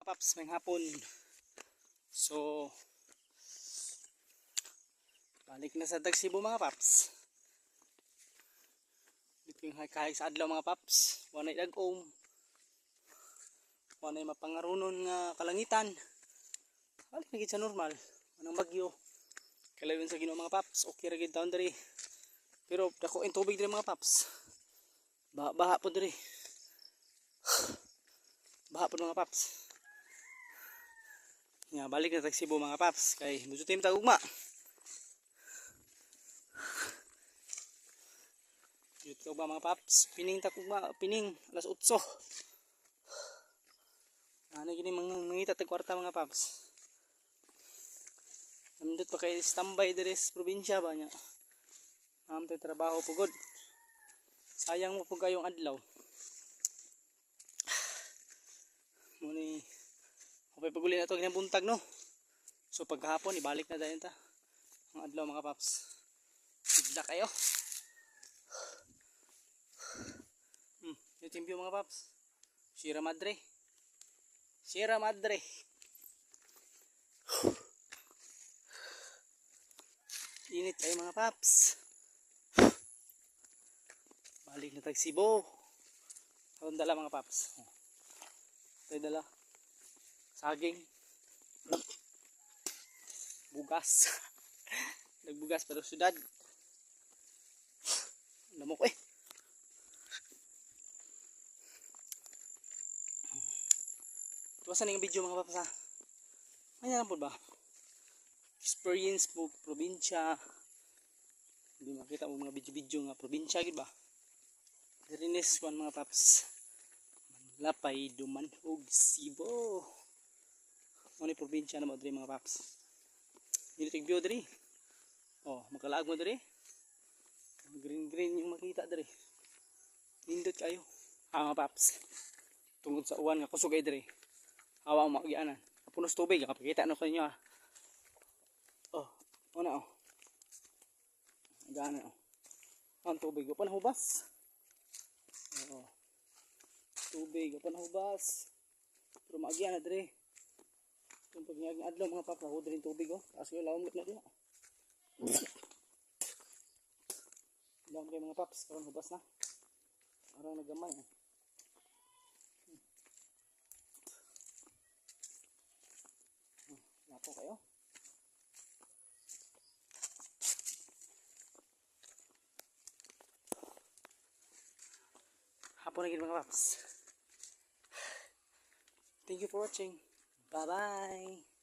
paps, may hapon. So balik na sa Tagsibo mga paps. Dito yung kahit sa adlaw mga paps. Wanay dag-om. Wanay mapangarunon nga kalangitan. Balik na gid sa normal. Anong bagyo. Kalayon sa Ginoo mga paps. Okay ra gid taon diri. Pero dako in tubig diri mga paps. Baha po diri. Baha po mga paps. Nga balik na Tagsibo mga paps. Kay musutim tagugma. Dito ba mga paps? Pining tagugma, pining alas 8. Ano gini mangita tag kwarta mga paps. Nandito pa kay standby diri sa probinsya ba nya. Amte trabaho pugod. Sayang mo pug kayong adlaw. Muni okay paguli na to ginang buntag no. So pagkahapon ibalik na dayon ta. Ang adlaw mga paps. Sigla kayo. Yung view mga paps. Sierra Madre. Sierra Madre. Init kayo mga paps. Balik na Tagsibo. Ang dala mga paps. Ito dala. Saging. Bugas. Nagbugas pero syudad. Lamok eh. Tuwasan yung video mga paps ha. Kanya lang po ba? Experience po probinsya. Hindi makita mo mga video-video nga probinsya gid ba? Dirinis kuan mga paps. Manlapay Dumanhog Cebu. Ano ni probinsya na mo diri mga paps. Dili tig view diri. Oh, makalaag mo diri. Green yung makita diri. Nindot kayo. Ha mga paps. Tungod sa uwan nga kusog ay diri. Hawa mo magianan. Punos tubig, kapakita ano kanyo ha. Oh, una oh. Gana oh. Ang tubig, upan hubas. Oo. Tubig, upan hubas. Pero magianan diri. Kung pag adlaw mga papa, ho diri tubig oh. Kasi lawom na diha. Lawom kay mga paps, karon hubas na. Parang nagamay eh. Lapo kayo. Hapon na gid mga paps. Thank you for watching. Bye bye.